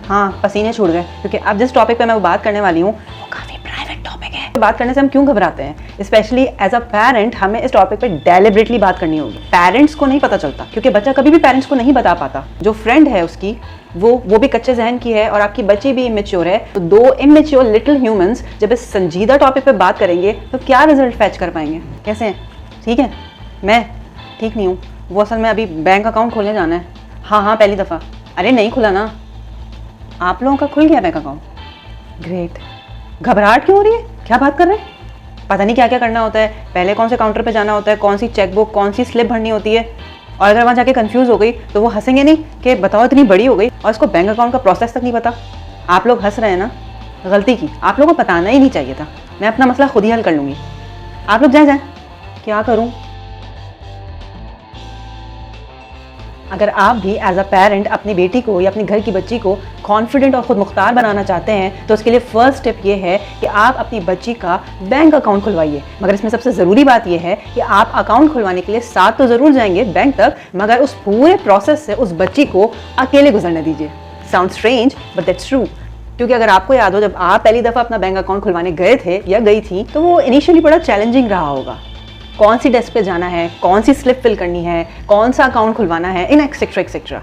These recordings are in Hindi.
हाँ, पसीने छूट गए, क्योंकि अब जिस टॉपिक पे मैं बात करने वाली हूँ वो काफ़ी प्राइवेट टॉपिक है। बात करने से हम क्यों घबराते हैं? स्पेशली एज अ पेरेंट हमें इस टॉपिक पे डेलिबरेटली बात करनी होगी। पेरेंट्स को नहीं पता चलता, क्योंकि बच्चा कभी भी पेरेंट्स को नहीं बता पाता। जो फ्रेंड है उसकी वो भी कच्चे जहन की है और आपकी बच्ची भी इमेच्योर है, तो दो इमेच्योर लिटिल ह्यूमंस जब इस संजीदा टॉपिक पे बात करेंगे तो क्या रिजल्ट फैच कर पाएंगे? कैसे हैं? ठीक है? मैं ठीक नहीं हूँ। वो असल में अभी बैंक अकाउंट खोलने जाना है। हाँ, पहली दफ़ा। अरे नहीं खुला ना। आप लोगों का खुल गया बैंक अकाउंट? ग्रेट। घबराहट क्यों हो रही है? क्या बात कर रहे हैं? पता नहीं क्या क्या करना होता है, पहले कौन से काउंटर पे जाना होता है, कौन सी चेकबुक, कौन सी स्लिप भरनी होती है। और अगर वहाँ जाके कंफ्यूज हो गई तो वो हंसेंगे नहीं कि बताओ इतनी बड़ी हो गई और इसको बैंक अकाउंट का प्रोसेस तक नहीं पता। आप लोग हंस रहे हैं ना, गलती की। आप लोगों को बताना ही नहीं चाहिए था। मैं अपना मसला खुद ही हल कर लूँगी। आप लोग जाए। क्या करूँ? अगर आप भी एज अ पेरेंट अपनी बेटी को या अपनी घर की बच्ची को कॉन्फिडेंट और ख़ुद मुख्तार बनाना चाहते हैं तो उसके लिए फ़र्स्ट स्टेप ये है कि आप अपनी बच्ची का बैंक अकाउंट खुलवाइए। मगर इसमें सबसे ज़रूरी बात यह है कि आप अकाउंट खुलवाने के लिए साथ तो ज़रूर जाएंगे बैंक तक, मगर उस पूरे प्रोसेस से उस बच्ची को अकेले गुजरने दीजिए। Sound strange but that's true. क्योंकि अगर आपको याद हो, जब आप पहली दफ़ा अपना बैंक अकाउंट खुलवाने गए थे या गई थी तो वो इनिशियली बड़ा चैलेंजिंग रहा होगा। कौन सी डेस्क पे जाना है, कौन सी स्लिप फिल करनी है, कौन सा अकाउंट खुलवाना है, इन एक्सेट्रा।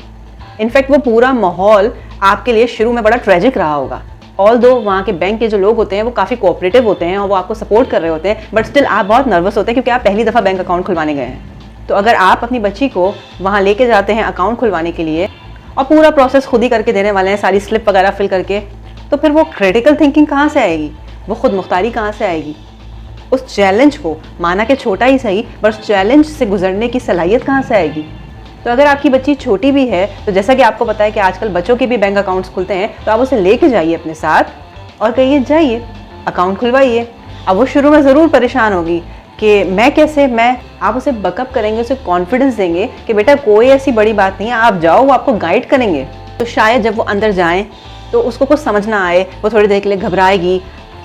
इनफैक्ट वो पूरा माहौल आपके लिए शुरू में बड़ा ट्रेजिक रहा होगा। ऑल्दो वहाँ के बैंक के जो लोग होते हैं वो काफ़ी कोऑपरेटिव होते हैं और वो आपको सपोर्ट कर रहे होते हैं, बट स्टिल आप बहुत नर्वस होते हैं क्योंकि आप पहली दफ़ा बैंक अकाउंट खुलवाने गए हैं। तो अगर आप अपनी बच्ची को वहाँ लेके जाते हैं अकाउंट खुलवाने के लिए और पूरा प्रोसेस खुद ही करके देने वाले हैं, सारी स्लिप वगैरह फिल करके, तो फिर वो क्रिटिकल थिंकिंग कहाँ से आएगी? वो खुद मुख्तारी कहाँ से आएगी? उस चैलेंज को, माना कि छोटा ही सही, पर उस चैलेंज से गुजरने की सलाहियत कहाँ से आएगी? तो अगर आपकी बच्ची छोटी भी है तो जैसा कि आपको पता है कि आजकल बच्चों के भी बैंक अकाउंट्स खुलते हैं, तो आप उसे लेके जाइए अपने साथ और कहिए जाइए अकाउंट खुलवाइए। अब वो शुरू में ज़रूर परेशान होगी कि आप उसे बकअप करेंगे, उसे कॉन्फिडेंस देंगे कि बेटा कोई ऐसी बड़ी बात नहीं है, आप जाओ, वो आपको गाइड करेंगे। तो शायद जब वो अंदर जाएँ तो उसको कुछ समझ ना आए, वो थोड़ी देर के लिए घबराएगी,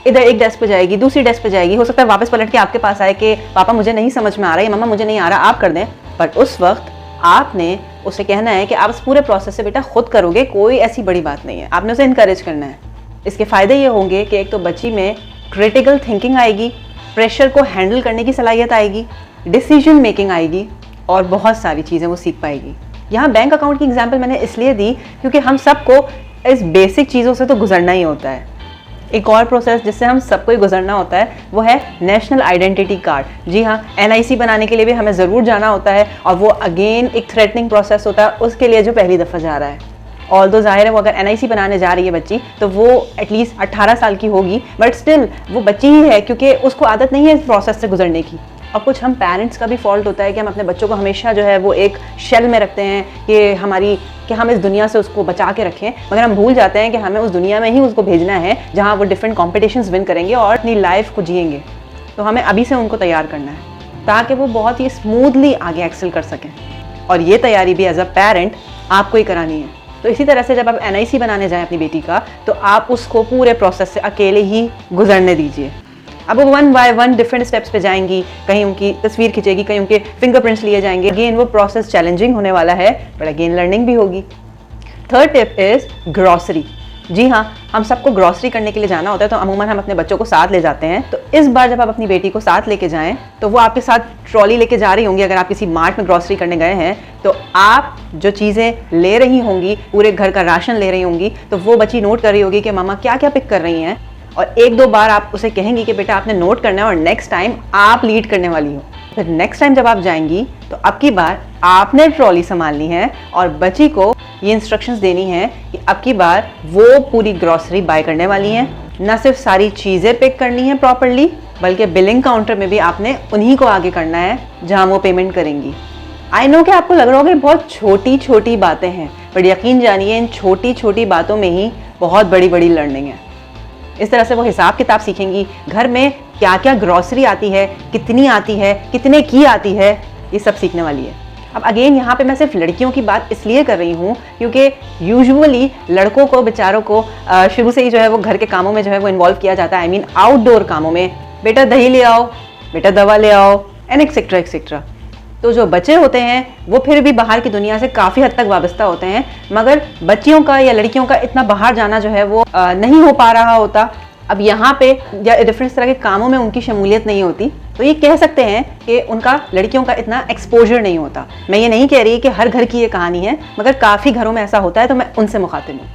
इधर एक डेस्क पे जाएगी, दूसरी डेस्क पे जाएगी, हो सकता है वापस पलट के आपके पास आए कि पापा मुझे नहीं समझ में आ रहा है, मम्मा मुझे नहीं आ रहा, आप कर दें। पर उस वक्त आपने उसे कहना है कि आप इस पूरे प्रोसेस से बेटा खुद करोगे, कोई ऐसी बड़ी बात नहीं है। आपने उसे इनकरेज करना है। इसके फ़ायदे ये होंगे कि एक तो बच्ची में क्रिटिकल थिंकिंग आएगी, प्रेशर को हैंडल करने की सलाहियत आएगी, डिसीजन मेकिंग आएगी और बहुत सारी चीज़ें वो सीख पाएगी। यहाँ बैंक अकाउंट की एग्जाम्पल मैंने इसलिए दी क्योंकि हम सबको इस बेसिक चीज़ों से तो गुजरना ही होता है। एक और प्रोसेस जिससे हम सबको ही गुजरना होता है वो है नेशनल आइडेंटिटी कार्ड। जी हाँ, NIC बनाने के लिए भी हमें ज़रूर जाना होता है और वो अगेन एक थ्रेटनिंग प्रोसेस होता है उसके लिए जो पहली दफ़ा जा रहा है। ऑल्दो ज़ाहिर है वो अगर NIC बनाने जा रही है बच्ची तो वो एटलीस्ट 18 साल की होगी, बट स्टिल वो बच्ची ही है क्योंकि उसको आदत नहीं है इस प्रोसेस से गुजरने की। और कुछ हम पेरेंट्स का भी फॉल्ट होता है कि हम अपने बच्चों को हमेशा जो है वो एक शेल में रखते हैं कि हम इस दुनिया से उसको बचा के रखें, मगर हम भूल जाते हैं कि हमें उस दुनिया में ही उसको भेजना है जहाँ वो डिफरेंट कॉम्पिटिशन्स विन करेंगे और अपनी लाइफ को जिएंगे। तो हमें अभी से उनको तैयार करना है ताकि वो बहुत ही स्मूथली आगे एक्सेल कर सकें, और ये तैयारी भी एज अ पेरेंट आपको ही करानी है। तो इसी तरह से जब आप NIC बनाने जाएँ अपनी बेटी का तो आप उसको पूरे प्रोसेस से अकेले ही गुजरने दीजिए। अब वो 1 बाय 1 डिफरेंट स्टेप्स पे जाएंगी, कहीं उनकी तस्वीर खींचेगी, कहीं उनके फिंगरप्रिंट्स लिए जाएंगे। अगेन वो प्रोसेस चैलेंजिंग होने वाला है, बट अगेन लर्निंग भी होगी। Third tip is grocery. जी हाँ, हम सबको ग्रॉसरी करने के लिए जाना होता है तो अमूमन हम अपने बच्चों को साथ ले जाते हैं। तो इस बार जब आप अपनी बेटी को साथ लेके जाएं तो वो आपके साथ ट्रॉली लेके जा रही होंगी। अगर आप किसी मार्ट में ग्रॉसरी करने गए हैं तो आप जो चीज़ें ले रही होंगी, पूरे घर का राशन ले रही होंगी, तो वो बच्ची नोट कर रही होगी कि मम्मा क्या क्या पिक कर रही हैं, और 1-2 बार आप उसे कहेंगी कि बेटा आपने नोट करना है और नेक्स्ट टाइम आप लीड करने वाली हो। फिर नेक्स्ट टाइम जब आप जाएंगी तो अब की बार आपने ट्रॉली संभालनी है और बच्ची को ये इंस्ट्रक्शंस देनी है कि अब की बार वो पूरी ग्रॉसरी बाय करने वाली हैं। न सिर्फ सारी चीज़ें पिक करनी है प्रॉपरली, बल्कि बिलिंग काउंटर में भी आपने उन्हीं को आगे करना है जहाँ वो पेमेंट करेंगी। आई नो कि आपको लग रहा होगा बहुत छोटी छोटी बातें हैं, बट यकीन जानिए इन छोटी छोटी बातों में ही बहुत बड़ी बड़ी लर्निंग है। इस तरह से वो हिसाब किताब सीखेंगी, घर में क्या क्या ग्रॉसरी आती है, कितनी आती है, कितने की आती है, ये सब सीखने वाली है। अब अगेन यहाँ पे मैं सिर्फ लड़कियों की बात इसलिए कर रही हूँ क्योंकि यूजुअली लड़कों को बेचारों को शुरू से ही जो है वो घर के कामों में जो है वो इन्वॉल्व किया जाता है। आई मीन आउटडोर कामों में, बेटा दही ले आओ, बेटा दवा ले आओ, एंड एक्सेट्रा एक्सेट्रा। तो जो बच्चे होते हैं वो फिर भी बाहर की दुनिया से काफ़ी हद तक वाबस्ता होते हैं, मगर बच्चियों का या लड़कियों का इतना बाहर जाना जो है वो नहीं हो पा रहा होता। अब यहाँ पे या डिफरेंट तरह के कामों में उनकी शमूलियत नहीं होती, तो ये कह सकते हैं कि उनका लड़कियों का इतना एक्सपोजर नहीं होता। मैं ये नहीं कह रही कि हर घर की ये कहानी है, मगर काफ़ी घरों में ऐसा होता है, तो मैं उनसे मुखातिब हूँ।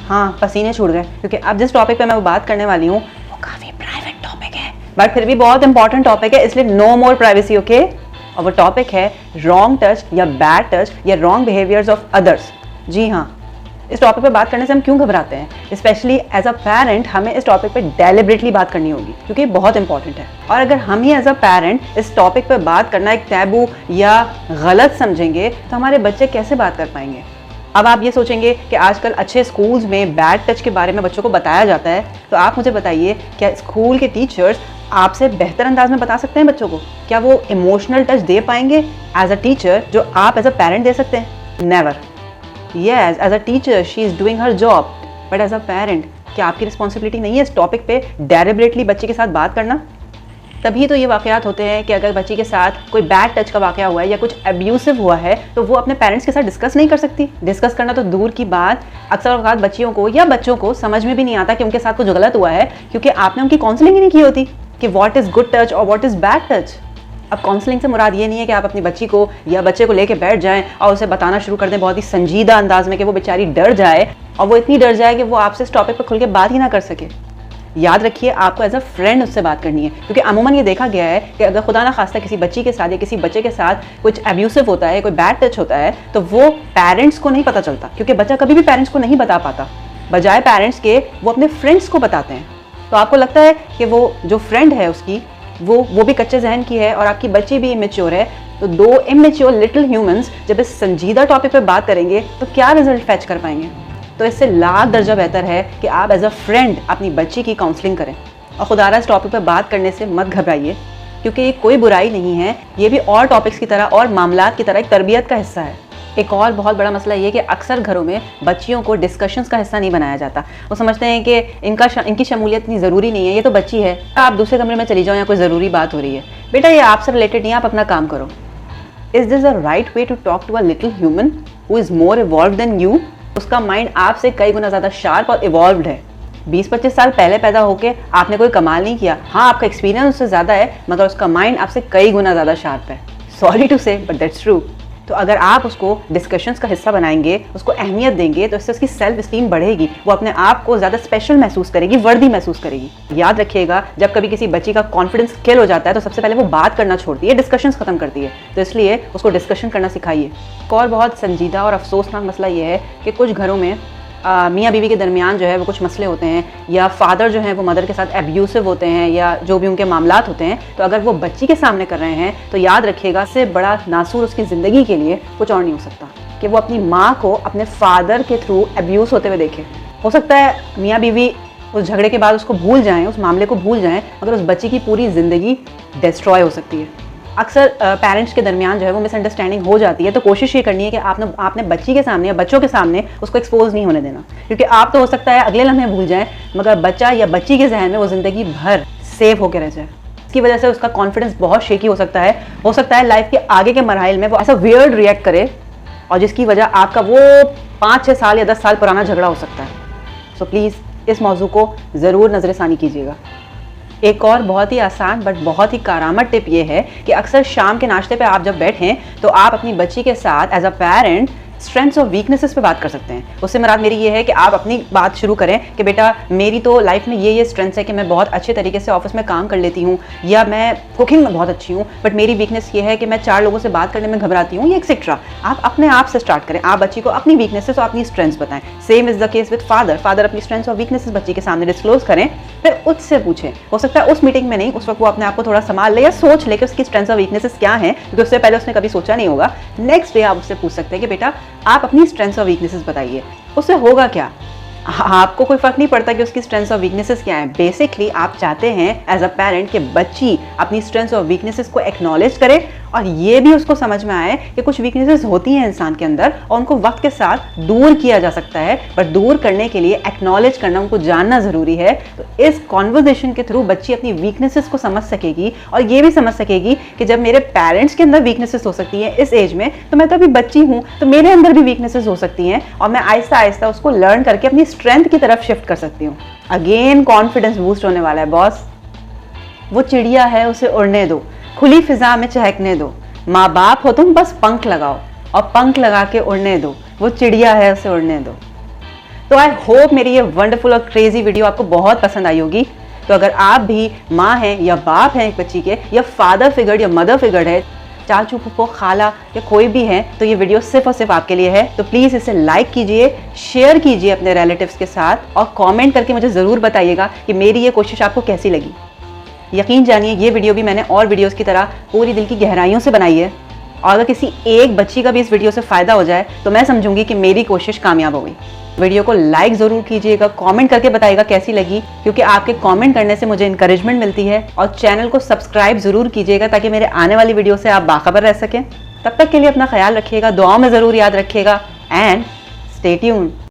हाँ, पसीने छूट गए, क्योंकि अब जिस टॉपिक पे मैं वो बात करने वाली हूँ वो काफ़ी प्राइवेट टॉपिक है, बट फिर भी बहुत इंपॉर्टेंट टॉपिक है, इसलिए नो मोर प्राइवेसी, ओके। और वो टॉपिक है रॉन्ग टच या बैड टच या रॉन्ग बिहेवियर्स ऑफ अदर्स। जी हाँ, इस टॉपिक पे बात करने से हम क्यों घबराते हैं? स्पेशली एज अ पेरेंट हमें इस टॉपिक पे डेलिबरेटली बात करनी होगी, क्योंकि ये बहुत इंपॉर्टेंट है। और अगर हम ही एज अ पेरेंट इस टॉपिक पे बात करना एक टैबू या गलत समझेंगे तो हमारे बच्चे कैसे बात कर पाएंगे? अब आप ये सोचेंगे कि आजकल अच्छे स्कूल्स में बैड टच के बारे में बच्चों को बताया जाता है, तो आप मुझे बताइए, क्या स्कूल के टीचर्स आपसे बेहतर अंदाज में बता सकते हैं बच्चों को? क्या वो इमोशनल टच दे पाएंगे एज अ टीचर जो आप एज अ पेरेंट दे सकते हैं? Never. Yes, as a teacher, she is doing her job, but as a parent, क्या आपकी रिस्पॉन्सिबिलिटी नहीं है इस टॉपिक पे डेलिबरेटली बच्चे के साथ बात करना? तभी तो ये वाक़यात होते हैं कि अगर बच्ची के साथ कोई बैड टच का वाक़या हुआ है या कुछ अब्यूसिव हुआ है तो वो अपने पेरेंट्स के साथ डिस्कस नहीं कर सकती। डिस्कस करना तो दूर की बात, अक्सर औक़ात बच्चियों को या बच्चों को समझ में भी नहीं आता कि उनके साथ कुछ गलत हुआ है, क्योंकि आपने उनकी काउंसलिंग ही नहीं की होती कि व्हाट इज़ गुड टच और व्हाट इज़ बैड टच। अब काउंसलिंग से मुराद ये नहीं है कि आप अपनी बच्ची को या बच्चे को लेके बैठ जाएं और उसे बताना शुरू कर दें बहुत ही संजीदा अंदाज में कि वो बेचारी डर जाए, और वो इतनी डर जाए कि वो आपसे इस टॉपिक पर खुल के बात ही ना कर सके। याद रखिए, आपको एज अ फ्रेंड उससे बात करनी है, क्योंकि अमूमन ये देखा गया है कि अगर खुदा ना खास्ता किसी बच्ची के साथ या किसी बच्चे के साथ कुछ अब्यूसिव होता है, कोई बैड टच होता है, तो वो पेरेंट्स को नहीं पता चलता, क्योंकि बच्चा कभी भी पेरेंट्स को नहीं बता पाता। बजाय पेरेंट्स के वो अपने फ्रेंड्स को बताते हैं। तो आपको लगता है कि वो जो फ्रेंड है उसकी वो भी कच्चे जहन की है और आपकी बच्ची भी इमेच्योर है, तो दो इमेच्योर लिटिल ह्यूमंस जब इस संजीदा टॉपिक पे बात करेंगे तो क्या रिजल्ट फैच कर पाएंगे? तो इससे लाख दर्जा बेहतर है कि आप एज अ फ्रेंड अपनी बच्ची की काउंसलिंग करें। और खुदारा इस टॉपिक पे बात करने से मत घबराइए, क्योंकि ये कोई बुराई नहीं है, ये भी और टॉपिक्स की तरह और मामलात की तरह एक तरबियत का हिस्सा है। एक और बहुत बड़ा मसला ये कि अक्सर घरों में बच्चियों को डिस्कशंस का हिस्सा नहीं बनाया जाता। वो समझते हैं कि इनकी शमूलियत इतनी ज़रूरी नहीं है, ये तो बच्ची है, आप दूसरे कमरे में चली जाओ या कोई ज़रूरी बात हो रही है। बेटा ये आपसे रिलेटेड नहीं, आप अपना काम करो। Is this the right way to talk to a little human who is more evolve than you? उसका माइंड आपसे कई गुना ज़्यादा शार्प और इवॉल्व्ड है। 20-25 साल पहले पैदा होके आपने कोई कमाल नहीं किया। हाँ, आपका एक्सपीरियंस उससे ज़्यादा है, मगर उसका माइंड आपसे कई गुना ज़्यादा शार्प है। सॉरी टू से, बट दैट्स ट्रू। तो अगर आप उसको डिस्कशंस का हिस्सा बनाएंगे, उसको अहमियत देंगे, तो इससे उसकी सेल्फ इस्टीम बढ़ेगी, वो अपने आप को ज़्यादा स्पेशल महसूस करेगी, वर्दी महसूस करेगी। याद रखिएगा, जब कभी किसी बच्ची का कॉन्फिडेंस किल हो जाता है तो सबसे पहले वो बात करना छोड़ती है, डिस्कशंस खत्म करती है। तो इसलिए उसको डिस्कशन करना सिखाइए। एक और बहुत संजीदा और अफसोसनाक मसला ये है कि कुछ घरों में मियाँ बीवी के दरमियान जो है वो कुछ मसले होते हैं, या फादर जो हैं वो मदर के साथ एब्यूसिव होते हैं, या जो भी उनके मामलात होते हैं, तो अगर वो बच्ची के सामने कर रहे हैं तो याद रखिएगा, इससे बड़ा नासूर उसकी ज़िंदगी के लिए कुछ और नहीं हो सकता कि वो अपनी माँ को अपने फादर के थ्रू एब्यूज़ होते हुए देखे। हो सकता है मियाँ बीवी उस झगड़े के बाद उसको भूल जाएँ, उस मामले को भूल जाएँ, मगर उस बच्ची की पूरी ज़िंदगी डिस्ट्रॉय हो सकती है। अक्सर पेरेंट्स के दरमियान जो है वो मिसअंडरस्टैंडिंग हो जाती है, तो कोशिश ये करनी है कि आपने बच्ची के सामने या बच्चों के सामने उसको एक्सपोज नहीं होने देना, क्योंकि आप तो हो सकता है अगले लम्हे भूल जाएं, मगर बच्चा या बच्ची के जहन में वो ज़िंदगी भर सेव होकर रह जाए। इसकी वजह से उसका कॉन्फिडेंस बहुत शेकी हो सकता है लाइफ के आगे के मराइल में वो ऐसा वियर्ड रिएक्ट करे, और जिसकी वजह आपका वो 5-6 साल या 10 साल पुराना झगड़ा हो सकता है। सो प्लीज़ इस मौजू को ज़रूर नज़रसानी कीजिएगा। एक और बहुत ही आसान बट बहुत ही कारामद टिप ये है कि अक्सर शाम के नाश्ते पे आप जब बैठें तो आप अपनी बच्ची के साथ एज अ पेरेंट स्ट्रेंथ्स और वीकनेसेस पे बात कर सकते हैं। उससे मुराद मेरी ये है कि आप अपनी बात शुरू करें कि बेटा मेरी तो लाइफ में ये स्ट्रेंथ्स है कि मैं बहुत अच्छे तरीके से ऑफिस में काम कर लेती हूँ, या मैं कुकिंग में बहुत अच्छी हूँ, बट मेरी वीकनेस ये है कि मैं 4 लोगों से बात करने में घबराती हूँ, या एक्सेट्रा। आप अपने आप से स्टार्ट करें, आप बच्ची को अपनी वीकनेसेस और अपनी स्ट्रेंथ्स बताएं। Same is the case with father अपनी स्ट्रेंथ्स और वीकनेसेस बच्ची के सामने डिस्क्लोज करें, फिर उससे पूछें। हो सकता है उस मीटिंग में नहीं, उस वक्त वो अपने आप को थोड़ा संभाल ले या सोच ले कि उसकी स्ट्रेंथ्स और वीकनेसेस क्या हैं, क्योंकि उससे पहले उसने कभी सोचा नहीं होगा। नेक्स्ट डे आप उससे पूछ सकते हैं कि बेटा आप अपनी स्ट्रेंथ्स और वीकनेसेस बताइए। उससे होगा क्या? आपको कोई फर्क नहीं पड़ता कि उसकी स्ट्रेंथ्स और वीकनेसेस क्या हैं। बेसिकली आप चाहते हैं एज अ पेरेंट कि बच्ची अपनी स्ट्रेंथ्स और वीकनेसेस को एक्नॉलेज करे और ये भी उसको समझ में आए कि कुछ वीकनेसेस होती हैं इंसान के अंदर और उनको वक्त के साथ दूर किया जा सकता है, पर दूर करने के लिए एक्नॉलेज करना, उनको जानना ज़रूरी है। तो इस कॉन्वर्जेशन के थ्रू बच्ची अपनी वीकनेसेस को समझ सकेगी और ये भी समझ सकेगी कि जब मेरे पेरेंट्स के अंदर वीकनेसेस हो सकती हैं इस एज में, तो मैं तो अभी बच्ची हूँ, तो मेरे अंदर भी वीकनेसेस हो सकती हैं और मैं आहिस्ता आहिस्ता उसको लर्न करके अपनी स्ट्रेंथ की तरफ शिफ्ट कर सकती हूँ। अगेन कॉन्फिडेंस बूस्ट होने वाला है बॉस। वो चिड़िया है, उसे उड़ने दो, खुली फिजा में चहकने दो, माँ बाप हो तुम बस पंख लगाओ और पंख लगा के उड़ने दो, वो चिड़िया है उसे उड़ने दो। तो आई होप मेरी ये वंडरफुल और क्रेजी वीडियो आपको बहुत पसंद आई होगी। तो अगर आप भी माँ हैं या बाप हैं एक बच्ची के, या फादर फिगर या मदर फिगर है, चाचू फूफो खाला या कोई भी है, तो ये वीडियो सिर्फ और सिर्फ आपके लिए है। तो प्लीज़ इसे लाइक कीजिए, शेयर कीजिए अपने रिलेटिव्स के साथ और कमेंट करके मुझे ज़रूर बताइएगा कि मेरी ये कोशिश आपको कैसी लगी। यकीन जानिए ये वीडियो भी मैंने और वीडियोस की तरह पूरी दिल की गहराइयों से बनाई है और अगर किसी एक बच्ची का भी इस वीडियो से फ़ायदा हो जाए तो मैं समझूंगी कि मेरी कोशिश कामयाब हो गई। वीडियो को लाइक ज़रूर कीजिएगा, कमेंट करके बताइएगा कैसी लगी, क्योंकि आपके कमेंट करने से मुझे इंकरेजमेंट मिलती है। और चैनल को सब्सक्राइब ज़रूर कीजिएगा ताकि मेरे आने वाली वीडियो से आप बाखबर रह सकें। तब तक के लिए अपना ख्याल रखिएगा, दुआओं में ज़रूर याद रखिएगा एंड स्टे ट्यून्ड।